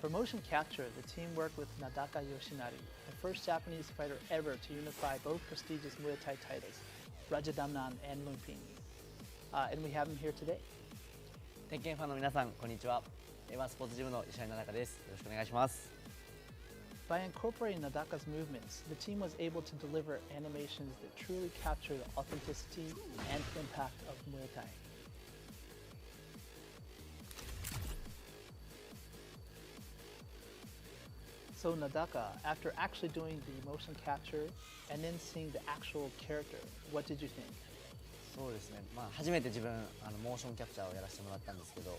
For motion capture, the team worked with Nadaka Yoshinari, the first Japanese fighter ever to unify both prestigious Muay Thai titles, Rajadamnan and Lumpini. And we have him here today. 鉄拳ファンの皆さん、こんにちは。ワンスポーツジムの石原中です。よろしくお願いします。By incorporating Nadaka's movements, the team was able to deliver animations that truly capture the authenticity and impact of Muay Thai. So Nadaka, after actually doing the motion capture and then seeing the actual character, what did you think? そうですね。初めて自分モーションキャプチャーをやらせてもらったんですけど、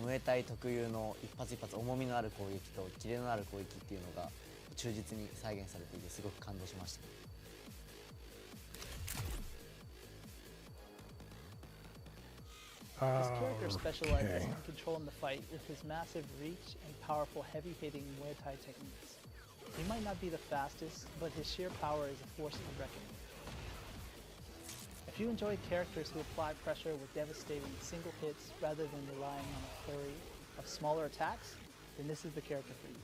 ムエタイ特有の一発一発重みのある攻撃とキレのある攻撃っていうのが忠実に再現されていてすごく感動しました。His character specializes in controlling the fight with his massive reach and powerful heavy-hitting Muay Thai techniques. He might not be the fastest, but his sheer power is a force to reckon with. If you enjoy characters who apply pressure with devastating single hits rather than relying on a flurry of smaller attacks, then this is the character for you.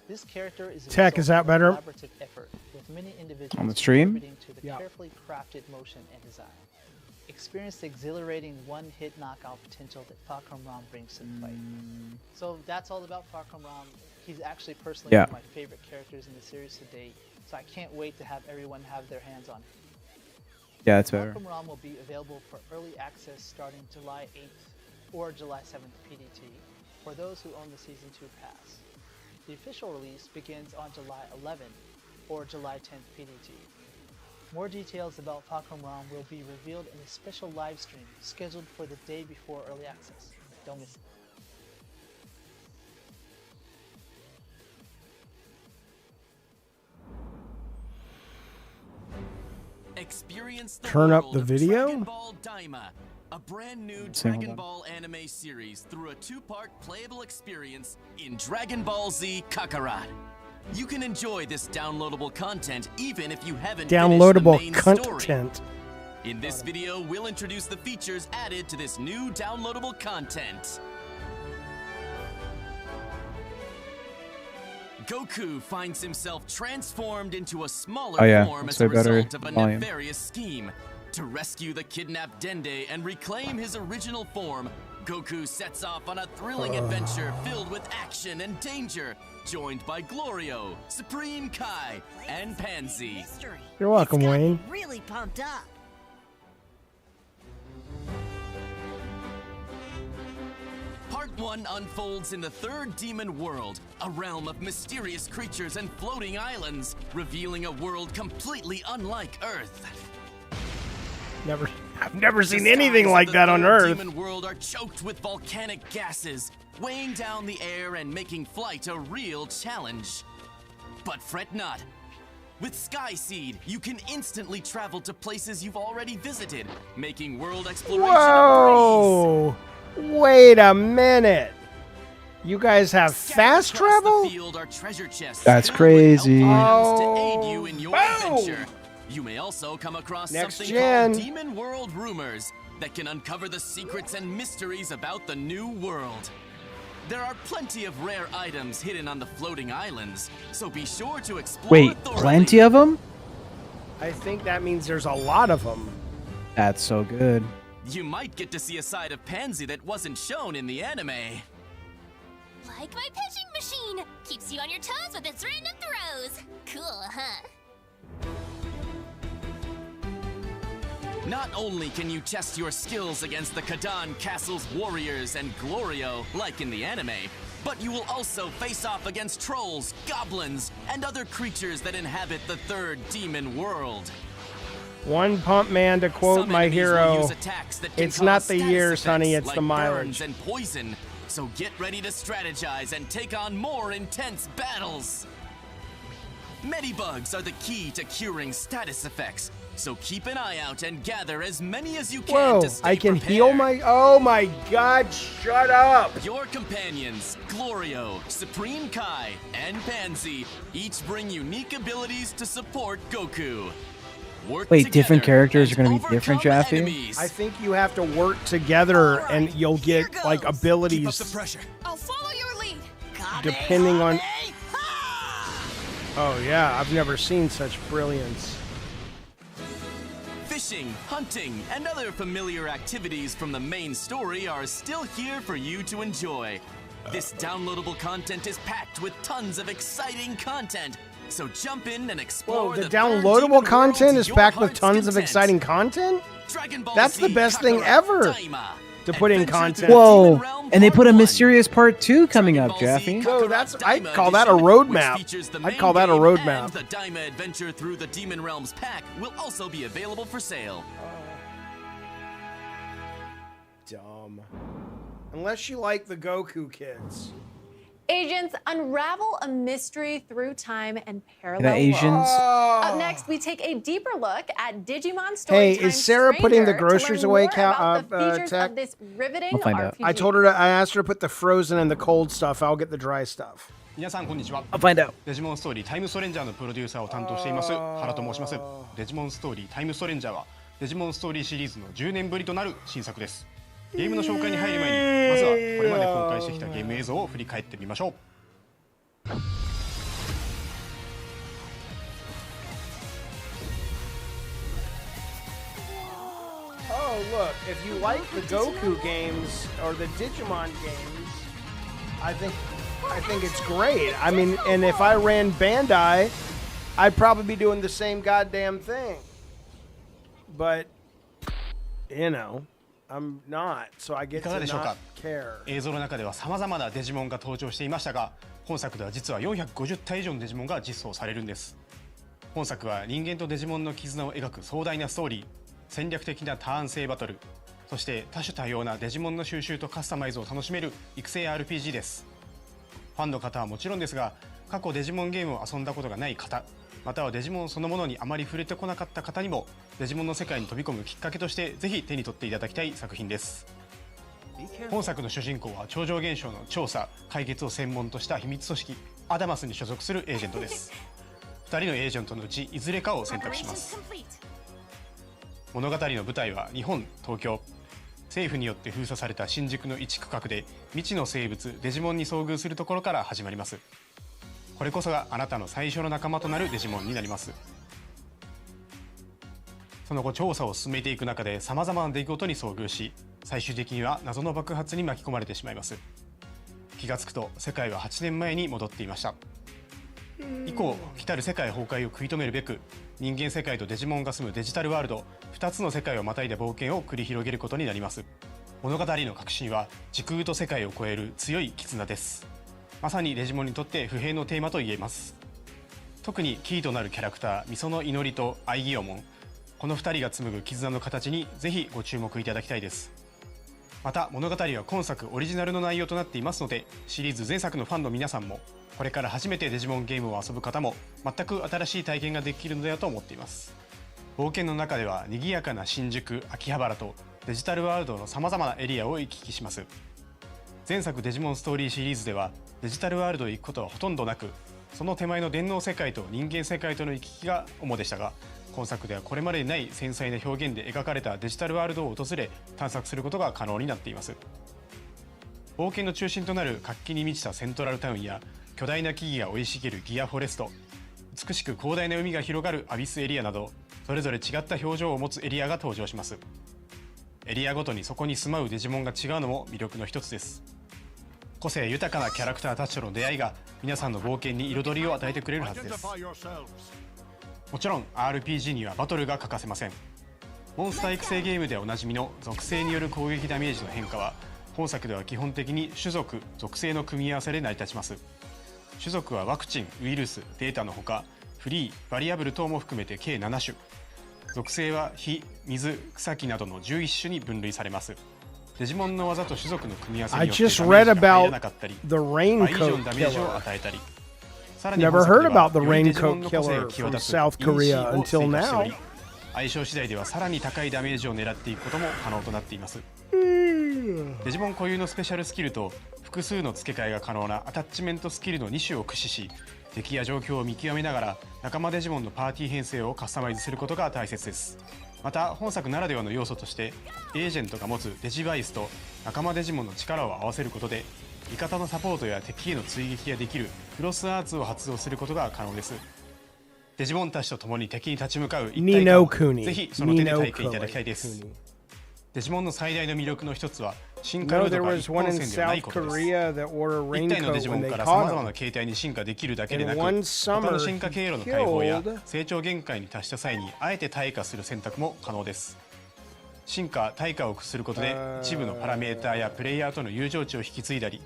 This character is a Tech, is that better? collaborative effort with many individuals On the stream? contributing to the carefully crafted motion and design. Experience the exhilarating one-hit knockout potential that Falcon Ram brings to the fight. So that's all about Falcon Ram. He's actually personally one of my favorite characters in the series to date. So I can't wait to have everyone have their hands on him. Yeah, that's better. Falcon Ram will be available for early access starting July 8th or July 7th PDT for those who own the Season 2 pass. The official release begins on July 11th or July 10th PDT. More details about Falcon Ram will be revealed in a special live stream scheduled for the day before early access. Don't miss it. Experience the Turn up world the of video? Dragon Ball Daima, a brand new Dragon Ball anime series through a two-part playable experience in Dragon Ball Z Kakarot. You can enjoy this downloadable content even if you haven't Downloadable finished the main story. content. In this video, we'll introduce the features added to this new downloadable content. Goku finds himself transformed into a smaller form as a result of a nefarious scheme. To rescue the kidnapped Dende and reclaim his original form, Goku sets off on a thrilling adventure filled with action and danger, joined by Glorio, Supreme Kai, and Pansy. You're welcome, Wayne. Really pumped up. Part 1 unfolds in the third demon world, a realm of mysterious creatures and floating islands, revealing a world completely unlike Earth. I've never seen anything like that on Earth. The demon world are choked with volcanic gases, weighing down the air and making flight a real challenge. But fret not. With Sky Seed, you can instantly travel to places you've already visited, making world exploration a breeze. Wait a minute. You guys have fast travel? That's crazy. You may also come across Next something gen. called Demon World Rumors that can uncover the secrets and mysteries about the new world. There are plenty of rare items hidden on the floating islands, so be sure to explore. Wait, thoroughly. plenty of them? I think that means there's a lot of them. That's so good. You might get to see a side of Pansy that wasn't shown in the anime. Like my pitching machine. Keeps you on your toes with its random throws. Cool, huh? Not only can you test your skills against the Kadan Castle's warriors and Glorio, like in the anime, but you will also face off against trolls, goblins, and other creatures that inhabit the third demon world. One pump man, to quote my hero, it's not the years, honey, it's like the mileage. Burns and poison, so get ready to strategize and take on more intense battles. Medibugs are the key to curing status effects, so keep an eye out and gather as many as you can to stay I can prepared. heal my... Oh my god, shut up! Your companions, Glorio, Supreme Kai, and Pansy, each bring unique abilities to support Goku. Work Wait, different together characters are and gonna be different, overcome Jaffe? enemies. I think you have to work together and you'll get like Keep up the abilities pressure. I'll follow your lead. depending on. Oh yeah, I've never seen such brilliance. Fishing, hunting, and other familiar activities from the main story are still here for you to enjoy. This downloadable content is packed with tons of exciting content, so jump in and explore Whoa, the third downloadable demon content world is to packed your with heart's tons of content. exciting content? Dragon Ball That's Z the best thing Kakarot ever Daima. to put in Adventure content. through the Whoa! Demon Realm And they Part put a 1. mysterious part 2 coming Dragon up, Ball Z Jaffe. Whoa, Kakarot I'd Daima call that a Edition, roadmap. which features the I'd main call that a game roadmap. And the Daima Adventure Through the Demon Realms pack will also be available for sale. Dumb. Unless you like the Goku kids. Agents unravel a mystery through time and parallel The Asians. worlds. Up next, we take a deeper look at Digimon Story. Hey, is Sarah putting the groceries away, about the features Tech? of this riveting I'll find out. RPG. I told her I asked her to put the frozen and the cold stuff. I'll get the dry stuff. 皆さんこんにちは。 I'll find out. デジモンストーリータイムストレンジャーのプロデューサーを担当しています原と申します。デジモンストーリータイムストレンジャーはデジモンストーリーシリーズの10年ぶりとなる新作です。ゲームの紹介に入る前にまずはこれまで公開してきたゲーム映像を振り返ってみましょう。 Oh, look, if you like the Goku games or the Digimon games, I think it's great. I mean, and if I ran Bandai, I'd probably be doing the same goddamn thing. But, you know, I'm not, so I get to not care. 映像の中では様々なデジモンが登場していましたが、本作では実は450体以上のデジモンが実装されるんです。本作は人間とデジモンの絆を描く壮大なストーリー、戦略的なターン制バトル、そして多種多様なデジモンの収集とカスタマイズを楽しめる育成 RPG です。ファンの方はもちろんですが、過去デジモンゲームを遊んだことがない方、またはデジモンそのものにあまり触れてこなかった方にもデジモンの世界に飛び込むきっかけとしてぜひ手に取っていただきたい作品です。本作の主人公は超常現象の調査・解決を専門とした秘密組織アダマスに所属するエージェントです。2人のエージェントのうちいずれかを選択します。物語の舞台は日本、東京。政府によって封鎖された新宿の一区画で未知の生物デジモンに遭遇するところから始まります。これこそがあなたの最初の仲間となるデジモンになります。その後調査を進めていく中で様々な出来事に遭遇し、最終的には謎の爆発に巻き込まれてしまいます。気がつくと世界は8年前に戻っていました。以降、来たる世界崩壊を食い止めるべく人間世界とデジモンが住むデジタルワールド2つの世界をまたいだ冒険を繰り広げることになります。物語の核心は時空と世界を超える強い絆です。まさにデジモンにとって不変のテーマと言えます。特にキーとなるキャラクターミソの祈りとアイギオモン、この2人が紡ぐ絆の形にぜひご注目いただきたいです。また物語は今作オリジナルの内容となっていますので、シリーズ前作のファンの皆さんもこれから初めてデジモンゲームを遊ぶ方も全く新しい体験ができるのではと思っています。冒険の中では賑やかな新宿、秋葉原とデジタルワールドのさまざまなエリアを行き来します。前作デジモンストーリーシリーズではデジタルワールドへ行くことはほとんどなく、その手前の電脳世界と人間世界との行き来が主でしたが、今作ではこれまでにない繊細な表現で描かれたデジタルワールドを訪れ探索することが可能になっています。冒険の中心となる活気に満ちたセントラルタウンや巨大な木々が生い茂るギアフォレスト、美しく広大な海が広がるアビスエリアなど、それぞれ違った表情を持つエリアが登場します。エリアごとにそこに住まうデジモンが違うのも魅力の一つです。個性豊かなキャラクターたちとの出会いが皆さんの冒険に彩りを与えてくれるはずです。もちろん RPG にはバトルが欠かせません。モンスター育成ゲームでおなじみの属性による攻撃ダメージの変化は本作では基本的に種族・属性の組み合わせで成り立ちます。種族はワクチン、ウイルス、データのほかフリー、バリアブル等も含めて計7種。属性は火、水、草木などの11種に分類されます。デジモンの技と種族の組み合わせによってダメージが入らなかったり、倍以上のダメージを与えたり、さらに Never 本 heard 作では about the よりデジモ raincoat ンの個性 killer が際 from 立つ South 因子 Korea を until 追加してお now. り、相性次第ではさらに高いダメージを狙っていくことも可能となっています。デジモン固有のスペシャルスキルと複数の付け替えが可能なアタッチメントスキルの2種を駆使し、敵や状況を見極めながら仲間デジモンのパーティー編成をカスタマイズすることが大切です。また本作ならではの要素としてエージェントが持つデジバイスと仲間デジモンの力を合わせることで味方のサポートや敵への追撃ができるクロスアーツを発動することが可能です。デジモンたちと共に敵に立ち向かう一体感をぜひその手で体験いただきたいです。デジモンの最大の魅力の一つは進化ルートが一本線ではないことです。一体のデジモンからさまざまな形態に進化できるだけでなく、他の進化経路の解放や成長限界に達した際にあえて退化する選択も可能です。進化・退化を駆することで一部のパラメーターやプレイヤーとの友情値を引き継いだり、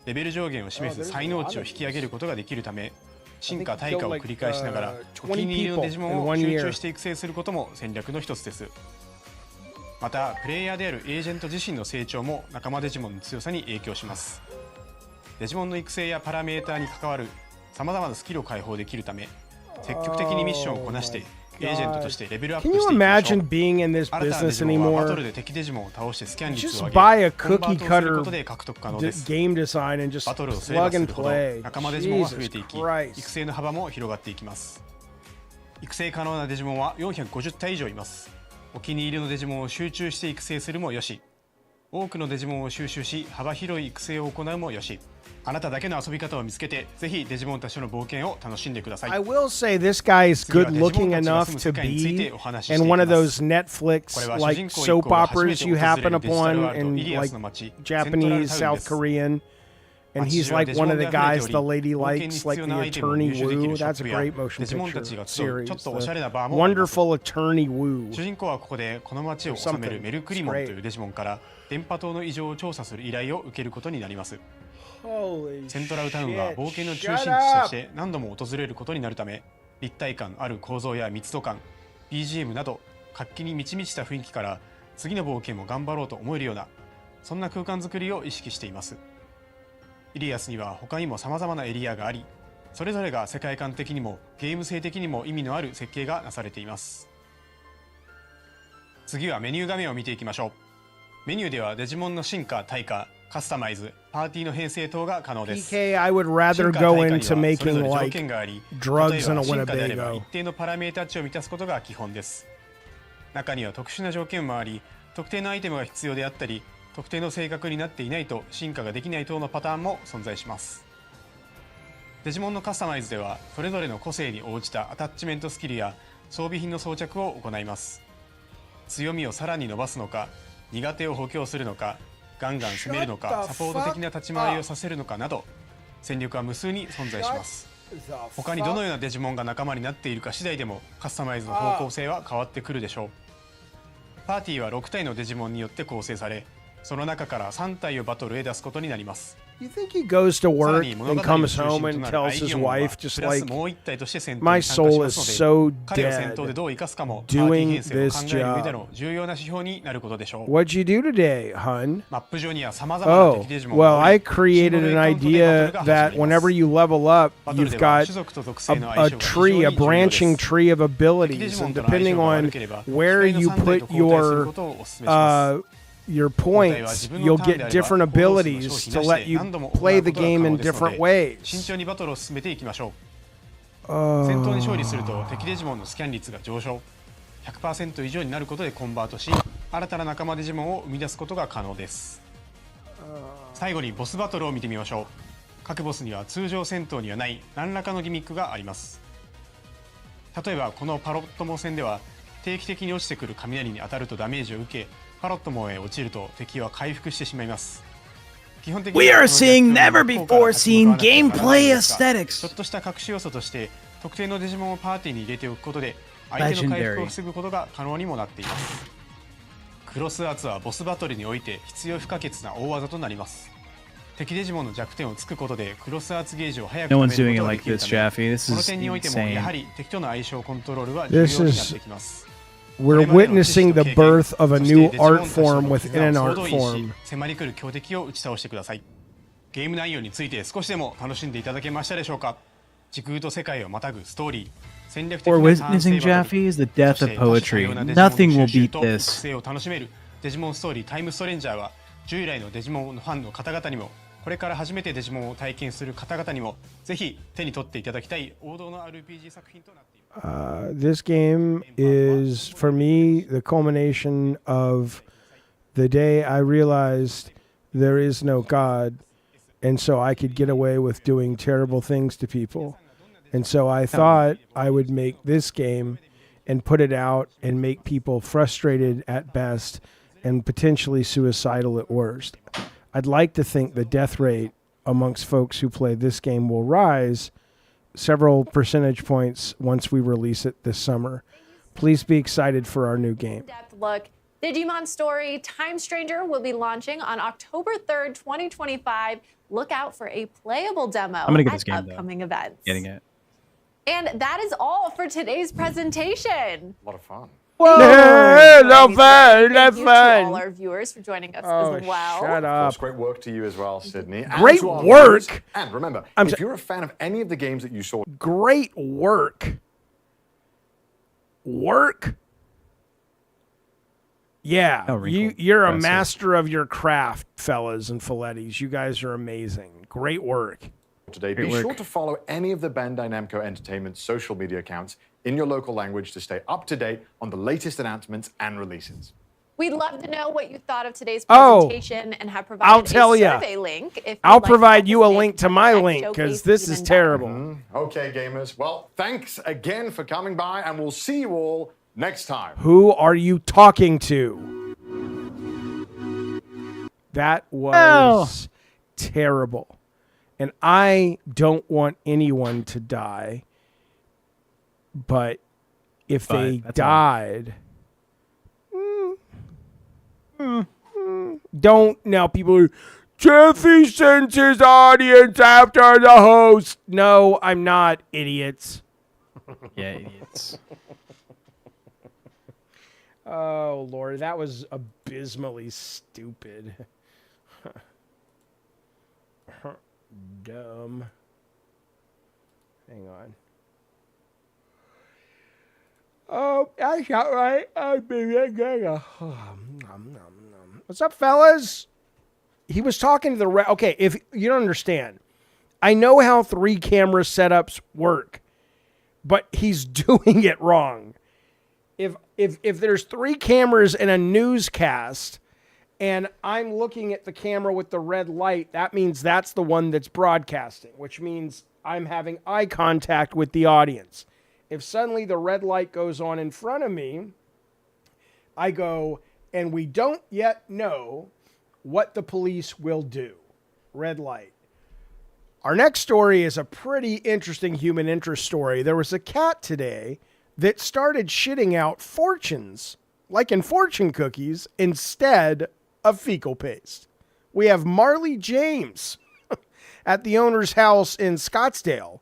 レベル上限を示す才能値を引き上げることができるため、進化・退化を繰り返しながらお気に入りのデジモンを集中して育成することも戦略の一つです。またプレイヤーであるエージェント自身の成長も仲間デジモンの強さに影響します。デジモンの育成やパラメーターに関わるさまざまなスキルを解放できるため、積極的にミッションをこなしてエージェントとしてレベルアップしていきましょう。新たなデジモンはバトルで敵デジモンを倒してスキャン率を上げ、コンバートをすることで獲得可能です。バトルをすればするほど仲間デジモンは増えていき、育成の幅も広がっていきます。育成可能なデジモンは450体以上います。お気に入りのデジモンを集中して育成するもよし、多くのデジモンを収集し幅広い育成を行うもよし、あなただけの遊び方を見つけて、ぜひデジモンたちの冒険を楽しんでください。I will say this guy is good looking enough to be in one of those Netflix like soap operas you happen upon in like Japanese, South Korean. And he's like one of the guys the lady likes, like the Attorney Woo. That's a great motion picture series. Wonderful Attorney Woo. 主人公はここでこの街を治めるメルクリモンというデジモンから電波塔の異常を調査する依頼を受けることになります。セントラルタウンは冒険の中心地として何度も訪れることになるため、立体感ある構造や密度感、BGM など活気に満ち満ちた雰囲気から次の冒険も頑張ろうと思えるような、そんな空間づくりを意識しています。イリアスには他にも様々なエリアがあり、それぞれが世界観的にもゲーム性的にも意味のある設計がなされています。次はメニュー画面を見ていきましょう。メニューではデジモンの進化・退化、カスタマイズ、パーティーの編成等が可能です。PK, I would rather go into making like drugs in a 進化であれば Winnebago. 一定のパラメータ値を満たすことが基本です。中には特殊な条件もあり、特定のアイテムが必要であったり、特定の性格になっていないと進化ができない等のパターンも存在します。デジモンのカスタマイズではそれぞれの個性に応じたアタッチメントスキルや装備品の装着を行います。強みをさらに伸ばすのか、苦手を補強するのか、ガンガン攻めるのか、サポート的な立ち回りをさせるのかなど、戦略は無数に存在します。他にどのようなデジモンが仲間になっているか次第でもカスタマイズの方向性は変わってくるでしょう。パーティーは6体のデジモンによって構成され、その中から3体をバトルへ出すことになります。You think he goes to work and comes home and tells his wife just like, my soul is so dead doing this job. What'd you do today, hun? Oh, well, I created an idea that whenever you level up, you've got a tree, a branching tree of abilities, and depending on where you put your points, you'll get different abilities to let you play the game in different ways. 慎重にバトルを進めていきましょう。戦闘に勝利すると敵デジモンのスキャン率が上昇、100% 以上になることでコンバートし、新たな仲間デジモンを生み出すことが可能です。最後にボスバトルを見てみましょう。各ボスには通常戦闘にはない何らかのギミックがあります。例えばこのパロットモ戦では定期的に落ちてくる雷に当たるとダメージを受け、パロットモへ落ちると敵は回復してしまいます。We are seeing never before seen gameplay aesthetics. ちょっとした隠し要素として特定のデジモンをパーティーに入れておくことで相手の回復を防ぐことが可能にもなっています。クロスアーツはボスバトルにおいて必要不可欠な大技となります。敵デジモンの弱点を突くことでクロスアーツゲージを早く貯めることができるため、この点においてもやはり敵との相性コントロールは重要になってきます。We're witnessing the birth of a new art form within an art form. 迫り来る強敵を打ち倒してください。ゲーム内容について少しでも楽しんでいただけましたでしょうか。時空と世界をまたぐストーリー、戦略的な witnessing Jaffe is the death of poetry. Nothing will beat this. 特性を楽しめるデジモンストーリータイムストレンジャーは従来のデジモンのファンの方々にもこれから初めてデジモンを体験する方々にもぜひ手に取っていただきたい王道の RPG 作品となっています。This game is, for me, the culmination of the day I realized there is no God, and so I could get away with doing terrible things to people. And so I thought I would make this game and put it out and make people frustrated at best and potentially suicidal at worst. I'd like to think the death rate amongst folks who play this game will rise several percentage points once we release it this summer. Please be excited for our new game. In-depth look. Digimon Story Time Stranger will be launching on October 3rd, 2025. Look out for a playable demo at upcoming events. Getting it. And that is all for today's presentation. A lot of fun. Whoa! Yeah, no fun, Thank you to all our viewers for joining us as well. Shut up. Of course, great work to you as well, Sydney. Great to our work. viewers. And remember, if you're a fan of any of the games that you saw, Great work. Work? Yeah, you're a master of your craft, fellas and Filettis. You guys are amazing. Great work. today, be sure to follow any of the Bandai Namco Entertainment social media accounts in your local language to stay up to date on the latest announcements and releases. We'd love to know what you thought of today's presentation and have provided I'll tell a ya. survey link. If I'll provide you a link to my link because this is terrible. Okay, gamers. Well, thanks again for coming by, and we'll see you all next time. Who are you talking to? That was terrible. And I don't want anyone to die. But if they died... Don't now people are, Jaffe sends his audience after the host. No, I'm not, idiots. Yeah, idiots. Oh, Lord, that was abysmally stupid. Dumb. Hang on. Oh, that's not right. What's up, fellas? He was talking to the... Okay, if you don't understand, I know how 3 camera setups work, but he's doing it wrong. If there's 3 cameras in a newscast and I'm looking at the camera with the red light, that means that's the one that's broadcasting, which means I'm having eye contact with the audience. If suddenly the red light goes on in front of me, I go, and we don't yet know what the police will do. Red light. Our next story is a pretty interesting human interest story. There was a cat today that started shitting out fortunes, like in fortune cookies, instead of fecal paste. We have Marley James at the owner's house in Scottsdale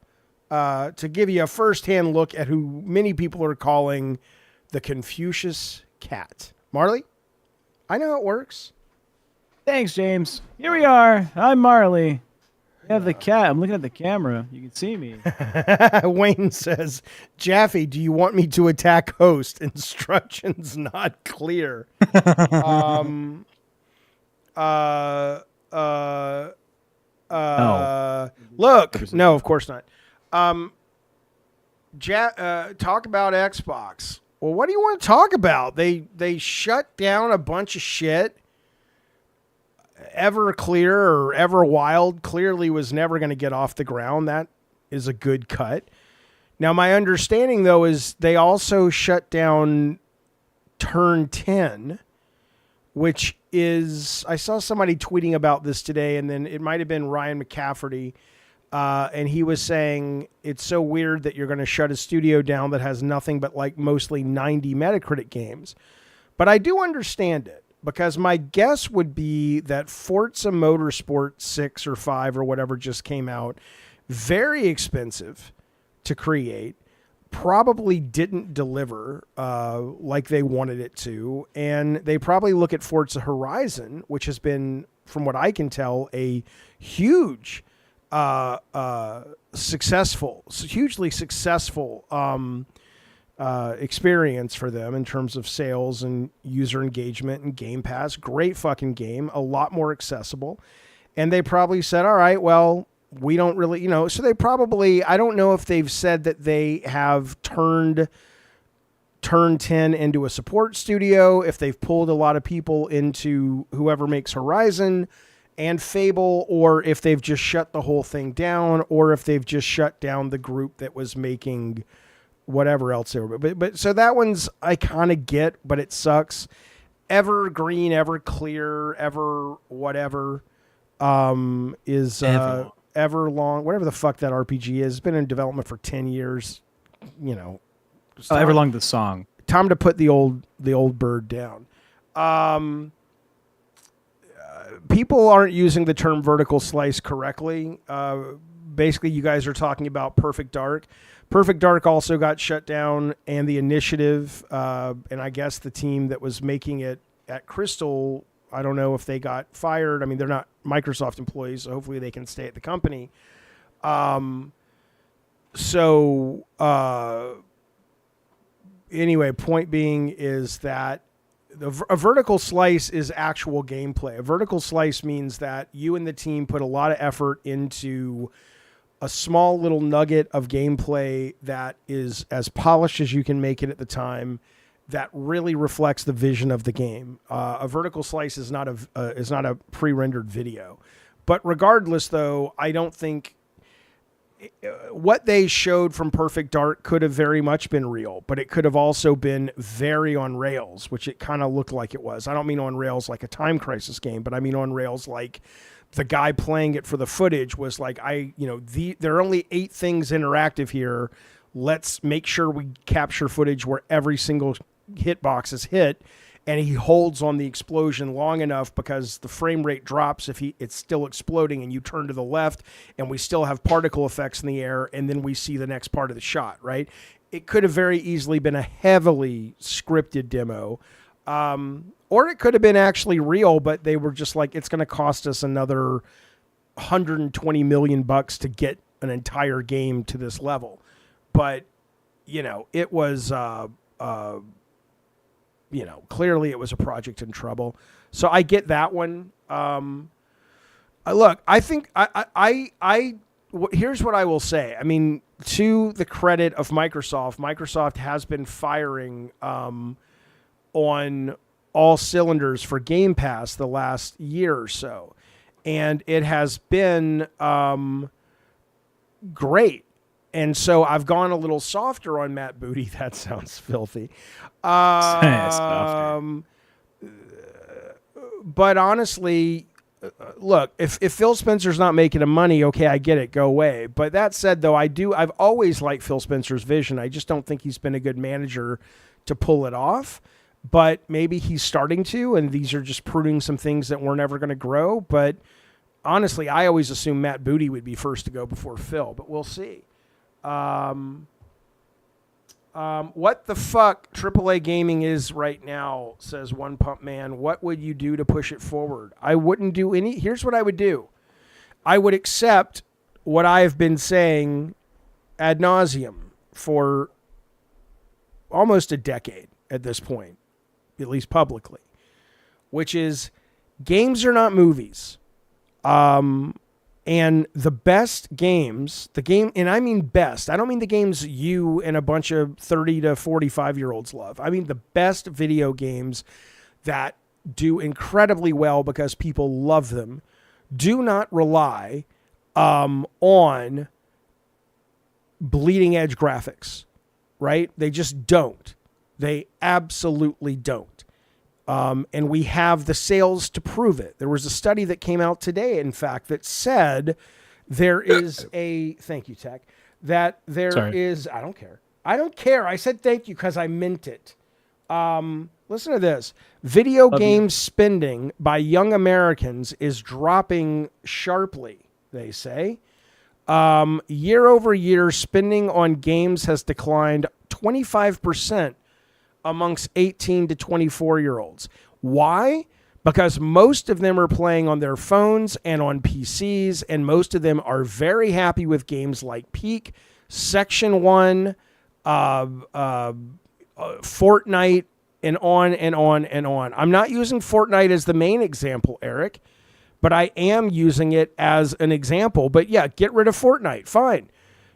to give you a first-hand look at who many people are calling the Confucius cat. Marley, I know how it works. Thanks, James. Here we are. I'm Marley. I have the cat. I'm looking at the camera. You can see me. Wayne says, Jaffe, do you want me to attack host? Instructions not clear. No. Look, no, of course not. Talk about Xbox. Well, what do you want to talk about? They shut down a bunch of shit. Everclear or Everwild clearly was never going to get off the ground. That is a good cut. Now, my understanding, though, is they also shut down Turn 10, which is... I saw somebody tweeting about this today, and then it might have been Ryan McCafferty, and he was saying it's so weird that you're going to shut a studio down that has nothing but like mostly 90 Metacritic games. But I do understand it. Because my guess would be that Forza Motorsport 6 or 5 or whatever just came out, very expensive to create, probably didn't deliver like they wanted it to, and they probably look at Forza Horizon, which has been, from what I can tell, a huge, hugely successful experience for them in terms of sales and user engagement and Game Pass. Great fucking game, a lot more accessible. And they probably said, all right, well, we don't really, so they probably, I don't know if they've said that they have turned Turn 10 into a support studio, if they've pulled a lot of people into whoever makes Horizon and Fable, or if they've just shut the whole thing down, or if they've just shut down the group that was making whatever else they were. But so that one's I kind of get, but it sucks. Evergreen, ever clear, ever whatever is Everlong, whatever the fuck that RPG is. It's been in development for 10 years. Everlong the song. Time to put the old bird down. People aren't using the term vertical slice correctly. Basically, you guys are talking about Perfect Dark. Perfect Dark also got shut down, and the initiative, and I guess the team that was making it at Crystal, I don't know if they got fired. I mean, they're not Microsoft employees, so hopefully they can stay at the company. Anyway, point being is that a vertical slice is actual gameplay. A vertical slice means that you and the team put a lot of effort into a small little nugget of gameplay that is as polished as you can make it at the time, that really reflects the vision of the game. A vertical slice is not a pre-rendered video. But regardless, though, I don't think what they showed from Perfect Dark could have very much been real, but it could have also been very on rails, which it kind of looked like it was. I don't mean on rails like a Time Crisis game, but I mean on rails like the guy playing it for the footage was like, there are only 8 things interactive here. Let's make sure we capture footage where every single hitbox is hit. And he holds on the explosion long enough because the frame rate drops if it's still exploding and you turn to the left and we still have particle effects in the air, and then we see the next part of the shot, right? It could have very easily been a heavily scripted demo. Or it could have been actually real, but they were just like, it's going to cost us another $120 million to get an entire game to this level. But, it was... clearly it was a project in trouble. So I get that one. Look, I think here's what I will say. I mean, to the credit of Microsoft has been firing on all cylinders for Game Pass the last year or so. And it has been great. And so I've gone a little softer on Matt Booty. That sounds filthy. But honestly, look, if Phil Spencer's not making him money, okay, I get it, go away. But that said, though, I've always liked Phil Spencer's vision. I just don't think he's been a good manager to pull it off. But maybe he's starting to, and these are just pruning some things that weren't ever going to grow. But honestly, I always assumed Matt Booty would be first to go before Phil, but we'll see. What the fuck AAA gaming is right now, says One Pump Man. What would you do to push it forward? I wouldn't do any. Here's what I would do. I would accept what I've been saying ad nauseum for almost a decade at this point, at least publicly, which is games are not movies. And the best games, and I mean best, I don't mean the games you and a bunch of 30 to 45-year-olds love. I mean the best video games that do incredibly well because people love them do not rely on bleeding edge graphics, right? They just don't. They absolutely don't. And we have the sales to prove it. There was a study that came out today, in fact, that said there is thank you, Tech, that there is, I don't care. I said thank you because I meant it. Listen to this. Video game spending by young Americans is dropping sharply, they say. Year over year, spending on games has declined 25% amongst 18 to 24-year-olds. Why? Because most of them are playing on their phones and on PCs, and most of them are very happy with games like Peak, Section 1, Fortnite, and on and on and on. I'm not using Fortnite as the main example, Eric, but I am using it as an example. But yeah, get rid of Fortnite. Fine.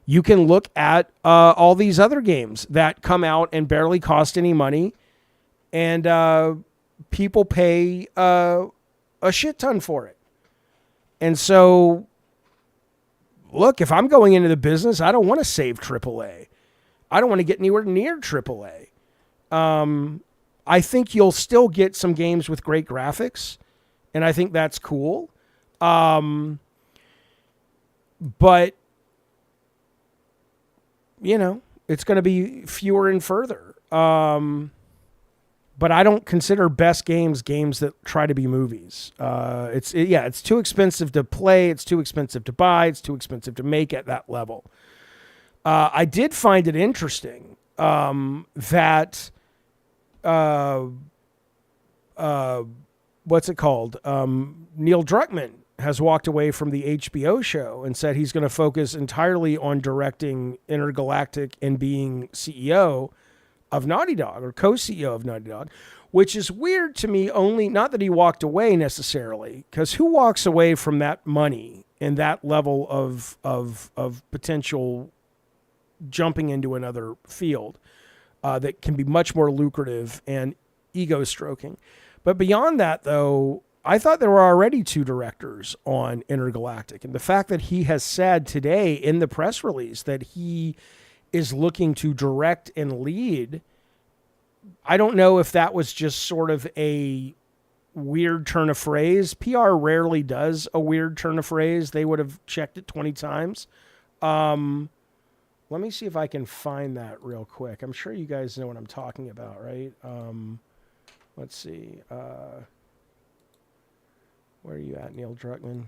You can look at all these other games that come out and barely cost any money, and people pay a shit ton for it. And so, look, if I'm going into the business, I don't want to save AAA. I don't want to get anywhere near AAA. I think you'll still get some games with great graphics, and I think that's cool. But, you know, it's going to be fewer and further. But I don't consider best games that try to be movies. It's too expensive to play. It's too expensive to buy. It's too expensive to make at that level. I did find it interesting that what's it called? Neil Druckmann has walked away from the HBO show and said he's going to focus entirely on directing Intergalactic and being CEO of Naughty Dog, or co-CEO of Naughty Dog, which is weird to me. Only not that he walked away necessarily, because who walks away from that money and that level of potential jumping into another field that can be much more lucrative and ego stroking. But beyond that, though, I thought there were already 2 directors on Intergalactic, and the fact that he has said today in the press release that he is looking to direct and lead, I don't know if that was just sort of a weird turn of phrase. PR rarely does a weird turn of phrase. They would have checked it 20 times. Let me see if I can find that real quick. I'm sure you guys know what I'm talking about, right? Let's see. Where are you at, Neil Druckmann?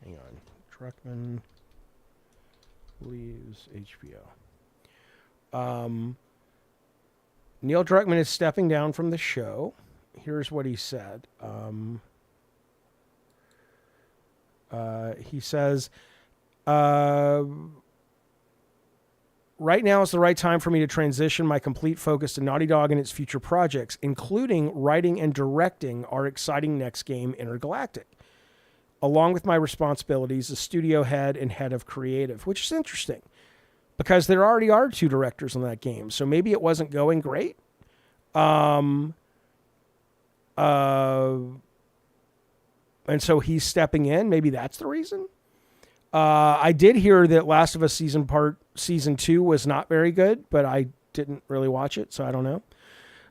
Hang on. Druckmann leaves HBO. Neil Druckmann is stepping down from the show. Here's what he said. He says, right now is the right time for me to transition my complete focus to Naughty Dog and its future projects, including writing and directing our exciting next game, Intergalactic, along with my responsibilities as studio head and head of creative, which is interesting because there already are 2 directors on that game. So maybe it wasn't going great. And so he's stepping in. Maybe that's the reason. I did hear that Last of Us Season 2 was not very good, but I didn't really watch it, so I don't know.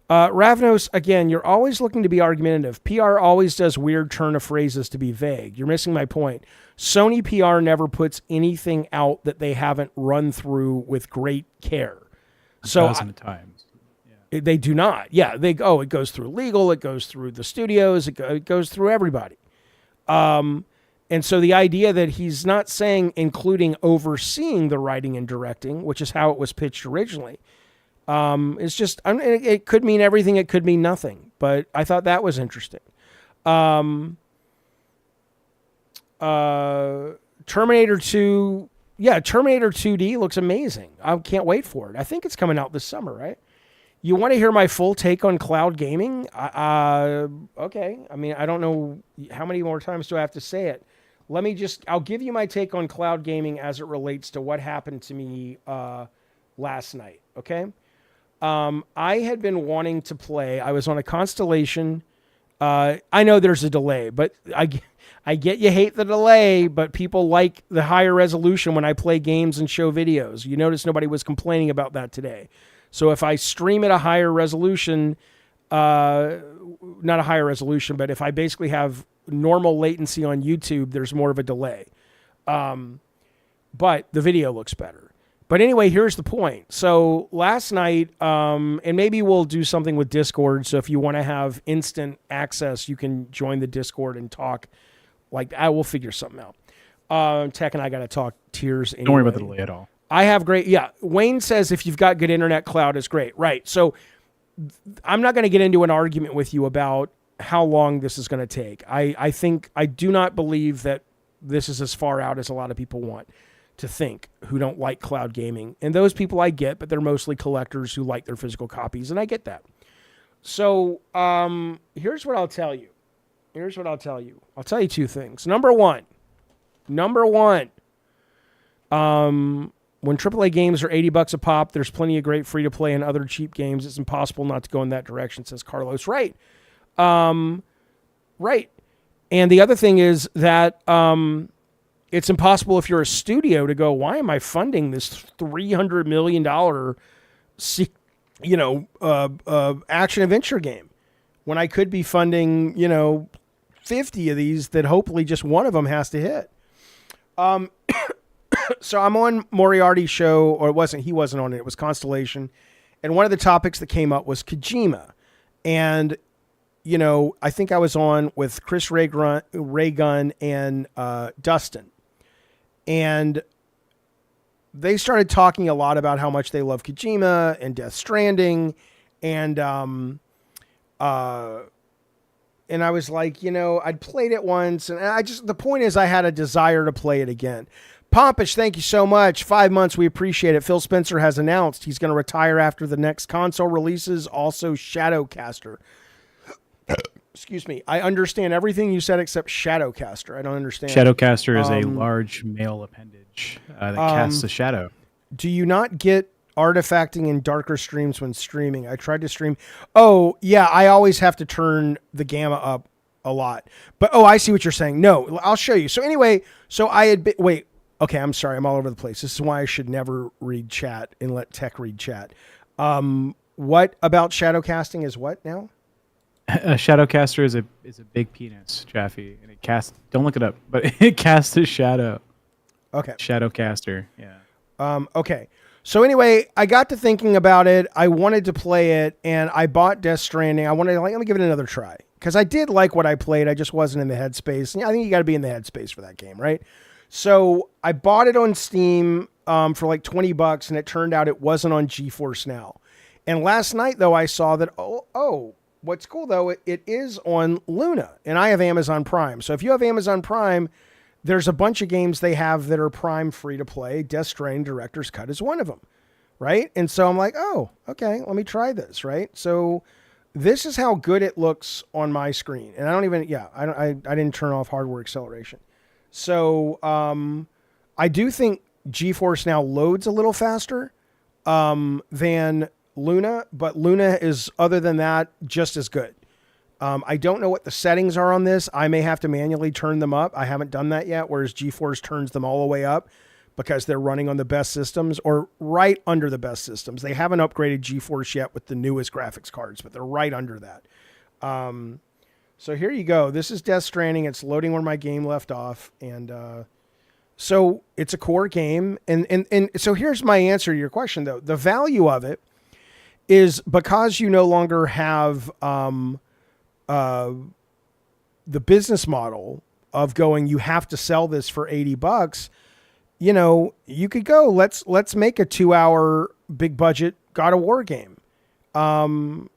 Ravnos, again, you're always looking to be argumentative. PR always does weird turn of phrases to be vague. You're missing my point. Sony PR never puts anything out that they haven't run through with great care. So 1,000 times. Yeah. They do not. Yeah, it goes through legal, it goes through the studios, it goes through everybody. And so the idea that he's not saying including overseeing the writing and directing, which is how it was pitched originally, it's just, it could mean everything, it could mean nothing. But I thought that was interesting. Terminator 2, Terminator 2D looks amazing. I can't wait for it. I think it's coming out this summer, right? You want to hear my full take on cloud gaming? Okay. I mean, I don't know how many more times do I have to say it. I'll give you my take on cloud gaming as it relates to what happened to me last night, okay? I had been wanting to play. I was on a Constellation. I know there's a delay, but I get you hate the delay, but people like the higher resolution when I play games and show videos. You notice nobody was complaining about that today. So if I stream at a higher resolution, not a higher resolution, but if I basically have normal latency on YouTube, there's more of a delay. But the video looks better. But anyway, here's the point. So last night, and maybe we'll do something with Discord. So if you want to have instant access, you can join the Discord and talk. Like, I will figure something out. Tech and I got to talk tears anyway. Don't worry about the delay at all. I have great, Wayne says if you've got good internet, cloud is great. Right. So I'm not going to get into an argument with you about how long this is going to take. I do not believe that this is as far out as a lot of people want to think who don't like cloud gaming. And those people I get, but they're mostly collectors who like their physical copies, and I get that. So here's what I'll tell you. I'll tell you two things. Number one. When AAA games are $80 a pop, there's plenty of great free-to-play and other cheap games. It's impossible not to go in that direction, says Carlos. Right. Right. And the other thing is that it's impossible if you're a studio to go, why am I funding this $300 million action-adventure game when I could be funding, 50 of these that hopefully just one of them has to hit? So I'm on Moriarty's show, or he wasn't on it. It was Constellation. And one of the topics that came up was Kojima. And, I think I was on with Chris Raygun and Dustin. And they started talking a lot about how much they love Kojima and Death Stranding. And I was like, I'd played it once. And the point is I had a desire to play it again. Pompish, thank you so much. 5 months, we appreciate it. Phil Spencer has announced he's going to retire after the next console releases. Also, Shadowcaster. Excuse me. I understand everything you said except Shadowcaster. I don't understand. Shadowcaster is a large male appendage that casts a shadow. Do you not get artifacting in darker streams when streaming? I tried to stream. Oh, yeah. I always have to turn the gamma up a lot. But, I see what you're saying. No, I'll show you. So anyway, wait. Okay, I'm sorry. I'm all over the place. This is why I should never read chat and let tech read chat. What about shadowcasting is what now? A shadowcaster is a big penis, Jaffe, and it casts. Don't look it up, but it casts a shadow. Okay. Shadowcaster. Yeah. Okay. So anyway, I got to thinking about it. I wanted to play it, and I bought Death Stranding. I wanted to let me give it another try because I did like what I played. I just wasn't in the headspace. I think you got to be in the headspace for that game, right? So I bought it on Steam for like $20, and it turned out it wasn't on GeForce Now. And last night, though, I saw that, what's cool, though, it is on Luna, and I have Amazon Prime. So if you have Amazon Prime, there's a bunch of games they have that are Prime free to play. Death Stranding Director's Cut is one of them, right? And so I'm like, okay, let me try this, right? So this is how good it looks on my screen. And I didn't turn off hardware acceleration. So I do think GeForce Now loads a little faster than Luna, but Luna is, other than that, just as good. I don't know what the settings are on this. I may have to manually turn them up. I haven't done that yet, whereas GeForce turns them all the way up because they're running on the best systems or right under the best systems. They haven't upgraded GeForce yet with the newest graphics cards, but they're right under that. So here you go. This is Death Stranding. It's loading where my game left off. And so it's a core game. And so here's my answer to your question, though. The value of it is because you no longer have the business model of going, you have to sell this for $80. You could go, let's make a 2-hour big budget God of War game. And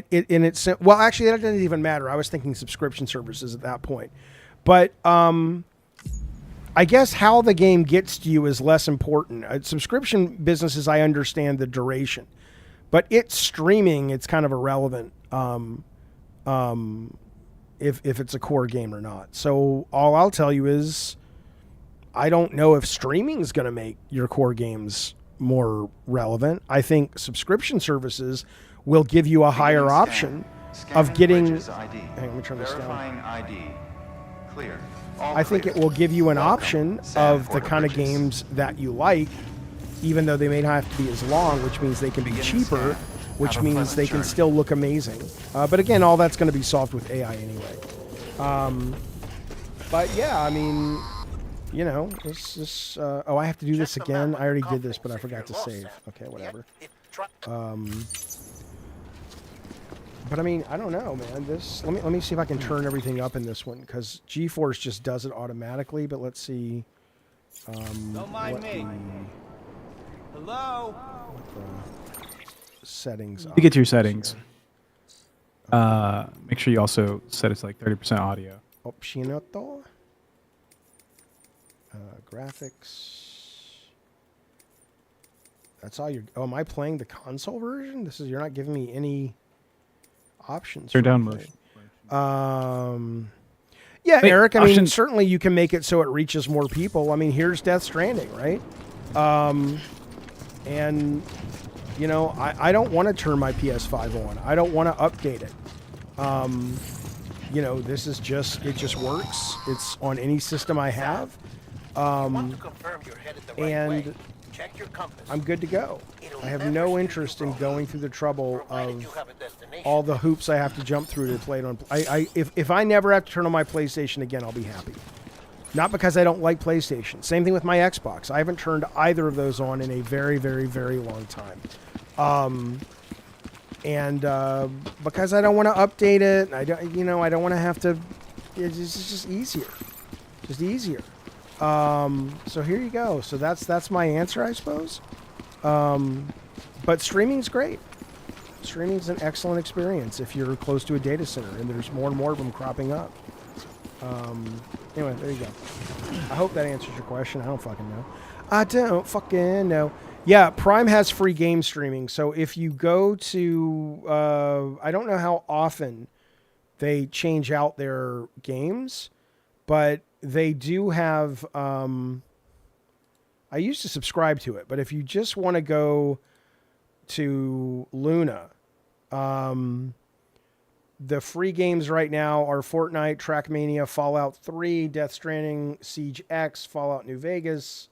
it's well, actually, that doesn't even matter. I was thinking subscription services at that point. But I guess how the game gets to you is less important. Subscription businesses, I understand the duration. But it's streaming, it's kind of irrelevant if it's a core game or not. So all I'll tell you is I don't know if streaming is going to make your core games more relevant. I think subscription services will give you a higher option of getting. Hang on, let me turn this down. ID. Clear. I think it will give you an option of the kind of games that you like, even though they may not have to be as long, which means they can be cheaper, which means they can still look amazing. But again, all that's going to be solved with AI anyway. But yeah, I mean, this. I have to do this again. I already did this, but I forgot to save. Okay, whatever. But I mean, I don't know, man. Let me see if I can turn everything up in this one because GeForce just does it automatically. But let's see. Don't mind me. Hello. Settings. To get to your settings, make sure you also set it to like 30% audio. Opcionato. Graphics. That's all you're. Oh, am I playing the console version? You're not giving me any. Options. Turn for down replay. motion. Yeah, Wait, Eric. I mean, options. certainly you can make it so it reaches more people. I mean, here's Death Stranding, right? And you know, I don't want to turn my PS5 on. I don't want to update it. You know, this is just, it just works. It's on any system I have. And I'm good to go. I have no interest in going through the trouble of all the hoops I have to jump through to play it on. If I never have to turn on my PlayStation again, I'll be happy. Not because I don't like PlayStation. Same thing with my Xbox. I haven't turned either of those on in a very, very, very long time. Because I don't want to update it, I don't, you know, I don't want to have to. It's just easier, just easier. So here you go. So that's my answer, I suppose. But streaming's great. Streaming's an excellent experience if you're close to a data center, and there's more and more of them cropping up. Anyway, there you go. I hope that answers your question. I don't fucking know. I don't fucking know. Yeah, Prime has free game streaming. So if you go to, I don't know how often they change out their games, but they do have, I used to subscribe to it, but if you just want to go to Luna, the free games right now are Fortnite, Trackmania, Fallout 3, Death Stranding, Siege X, Fallout New Vegas,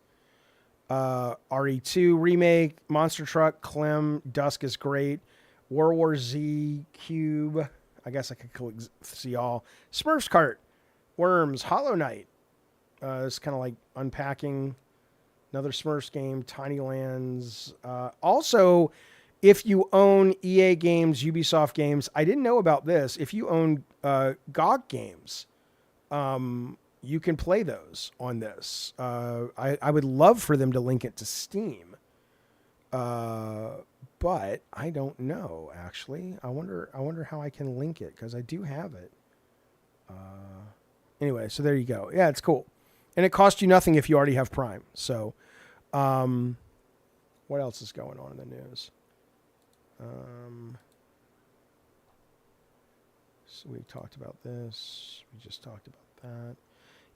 RE2 Remake, Monster Truck, Clem, Dusk is Great, World War Z, Cube, I guess I could see all, Smurfs Cart, Worms, Hollow Knight, it's kind of like unpacking another Smurfs game, Tiny Lands. Also, if you own EA games, Ubisoft games, I didn't know about this. If you own GOG games, you can play those on this. I would love for them to link it to Steam, but I don't know. Actually, I wonder how I can link it because I do have it. Anyway, so there you go. Yeah, it's cool, and it costs you nothing if you already have Prime. So, what else is going on in the news? So we talked about this. We just talked about that.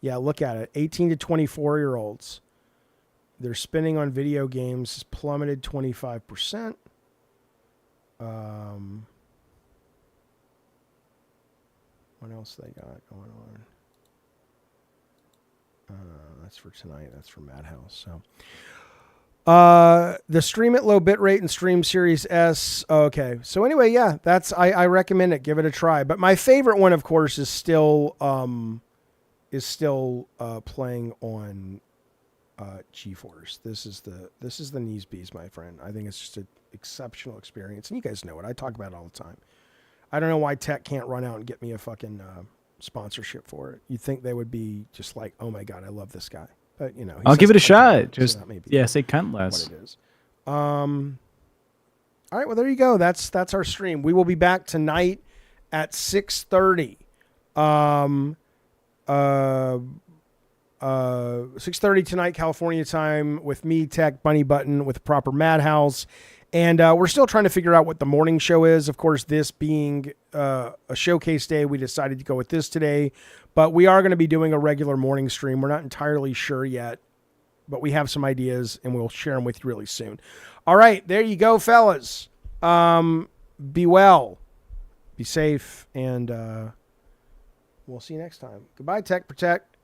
Yeah, look at it. 18 to 24-year-olds. Their spending on video games has plummeted 25%. What else they got going on? That's for tonight. That's for Madhouse. So. The stream at low bitrate and stream Series S. Okay. So anyway, yeah, I recommend it. Give it a try. But my favorite one, of course, is still playing on GeForce. This is the knees bees, my friend. I think it's just an exceptional experience. And you guys know it. I talk about it all the time. I don't know why Tech can't run out and get me a fucking sponsorship for it. You'd think they would be just like, oh my God, I love this guy. But, you know, I'll give it a shot. So Just, yeah, say cunt less. What it is. All right, well, there you go. That's our stream. We will be back tonight at 6:30. 6:30 tonight, California time, with me, Tech, Bunny Button, with proper Madhouse. And we're still trying to figure out what the morning show is. Of course, this being a showcase day, we decided to go with this today. But we are going to be doing a regular morning stream. We're not entirely sure yet, but we have some ideas, and we'll share them with you really soon. All right, there you go, fellas. Be well, be safe, and we'll see you next time. Goodbye, Tech Protect.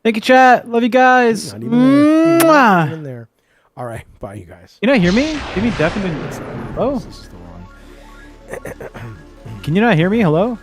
Thank you, chat. Love you guys. Not even there. Not even there. All right, bye, you guys. You not hear me? Give me definitely. Oh. Can you not hear me? Hello?